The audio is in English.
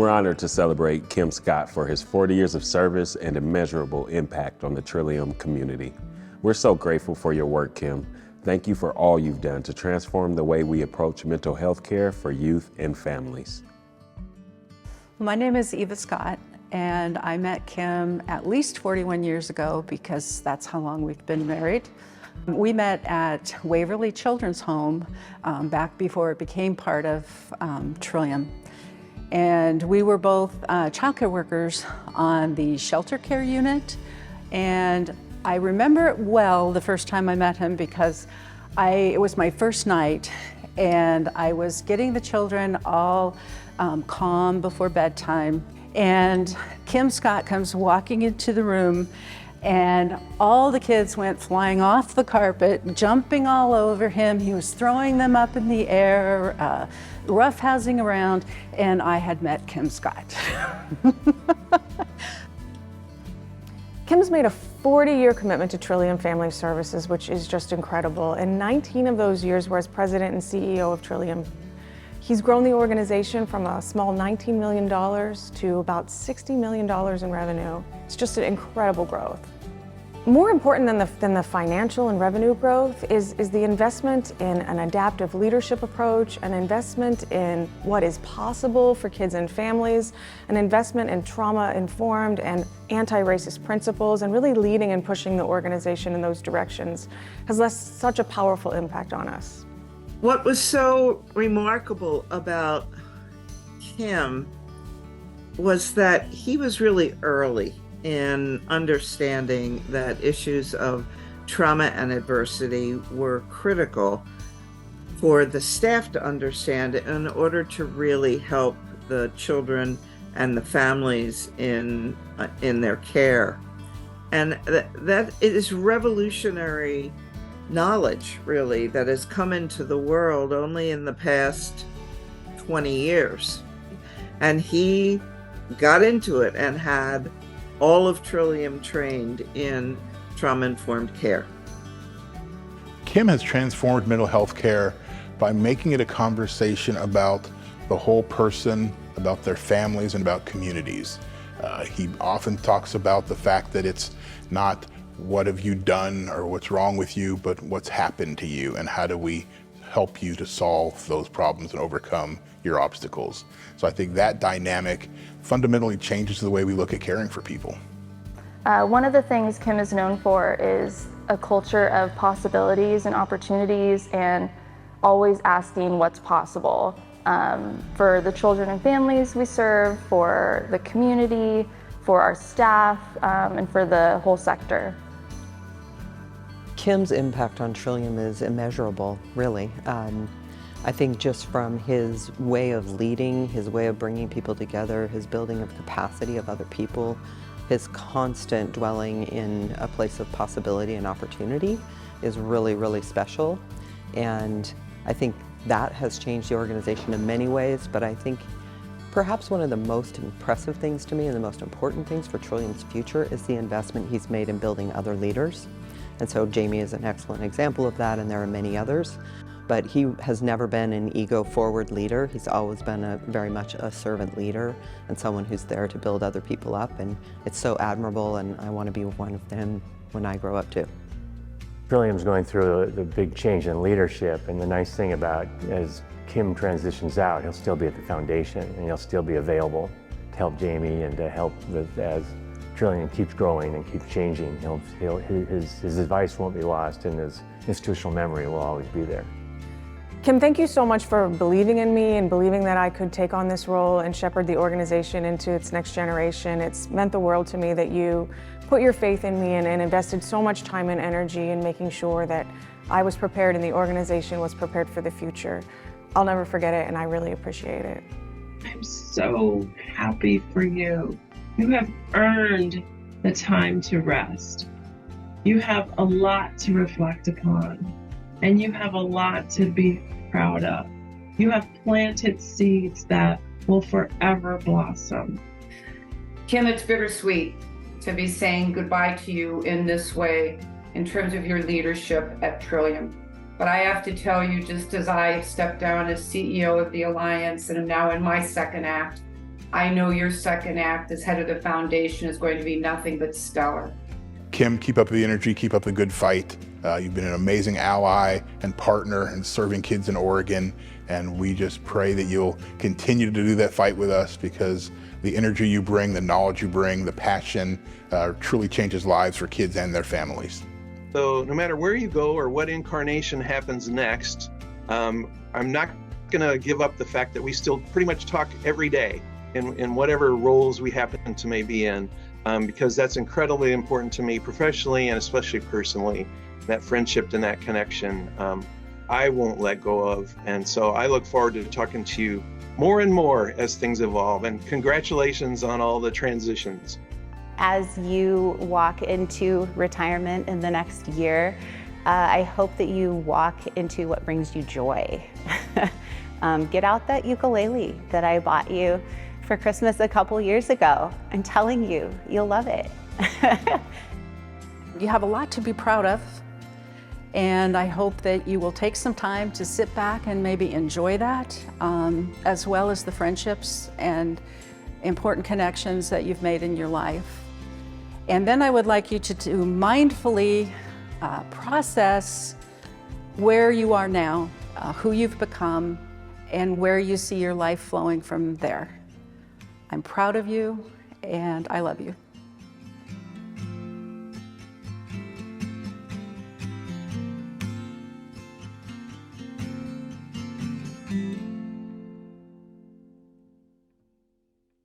We're honored to celebrate Kim Scott for his 40 years of service and immeasurable impact on the Trillium community. We're so grateful for your work, Kim. Thank you for all you've done to transform the way we approach mental health care for youth and families. My name is Eva Scott, and I met Kim at least 41 years ago because that's how long we've been married. We met at Waverly Children's Home back before it became part of Trillium. And we were both childcare workers on the shelter care unit. And I remember it well the first time I met him because it was my first night, and I was getting the children all calm before bedtime. And Kim Scott comes walking into the room, and all the kids went flying off the carpet, jumping all over him. He was throwing them up in the air, roughhousing around, and I had met Kim Scott. Kim's made a 40-year commitment to Trillium Family Services, which is just incredible. And 19 of those years were as president and CEO of Trillium. He's grown the organization from a small $19 million to about $60 million in revenue. It's just an incredible growth. More important than the financial and revenue growth is the investment in an adaptive leadership approach, an investment in what is possible for kids and families, an investment in trauma-informed and anti-racist principles, and really leading and pushing the organization in those directions has left such a powerful impact on us. What was so remarkable about Kim was that he was really early in understanding that issues of trauma and adversity were critical for the staff to understand in order to really help the children and the families in their care. And that it is revolutionary knowledge, really, that has come into the world only in the past 20 years. And he got into it and had all of Trillium trained in trauma-informed care. Kim has transformed mental health care by making it a conversation about the whole person, about their families, and about communities. He often talks about the fact that it's not what have you done or what's wrong with you, but what's happened to you, and how do we help you to solve those problems and overcome your obstacles. So I think that dynamic fundamentally changes the way we look at caring for people. One of the things Kim is known for is a culture of possibilities and opportunities, and always asking what's possible for the children and families we serve, for the community, for our staff, and for the whole sector. Kim's impact on Trillium is immeasurable, really. I think just from his way of leading, his way of bringing people together, his building of capacity of other people, his constant dwelling in a place of possibility and opportunity is really, really special. And I think that has changed the organization in many ways, but I think perhaps one of the most impressive things to me and the most important things for Trillium's future is the investment he's made in building other leaders. And so Jamie is an excellent example of that, and there are many others. But he has never been an ego-forward leader. He's always been very much a servant leader and someone who's there to build other people up. And it's so admirable, and I want to be one of them when I grow up too. Trillium's going through the big change in leadership, and the nice thing about as Kim transitions out, he'll still be at the foundation, and he'll still be available to help Jamie and to help as Trillium keeps growing and keeps changing. His advice won't be lost, and his institutional memory will always be there. Kim, thank you so much for believing in me and believing that I could take on this role and shepherd the organization into its next generation. It's meant the world to me that you put your faith in me and invested so much time and energy in making sure that I was prepared and the organization was prepared for the future. I'll never forget it, and I really appreciate it. I'm so happy for you. You have earned the time to rest. You have a lot to reflect upon, and you have a lot to be proud of. You have planted seeds that will forever blossom. Kim, it's bittersweet to be saying goodbye to you in this way in terms of your leadership at Trillium. But I have to tell you, just as I stepped down as CEO of the Alliance and am now in my second act, I know your second act as head of the foundation is going to be nothing but stellar. Kim, keep up the energy, keep up the good fight. You've been an amazing ally and partner in serving kids in Oregon, and we just pray that you'll continue to do that fight with us, because the energy you bring, the knowledge you bring, the passion truly changes lives for kids and their families. So no matter where you go or what incarnation happens next, I'm not going to give up the fact that we still pretty much talk every day in whatever roles we happen to may be in, because that's incredibly important to me professionally and especially personally. That friendship and that connection I won't let go of. And so I look forward to talking to you more and more as things evolve. And congratulations on all the transitions. As you walk into retirement in the next year, I hope that you walk into what brings you joy. Get out that ukulele that I bought you for Christmas a couple years ago. I'm telling you, you'll love it. You have a lot to be proud of, and I hope that you will take some time to sit back and maybe enjoy that, as well as the friendships and important connections that you've made in your life. And then I would like you to mindfully process where you are now, who you've become, and where you see your life flowing from there. I'm proud of you, and I love you.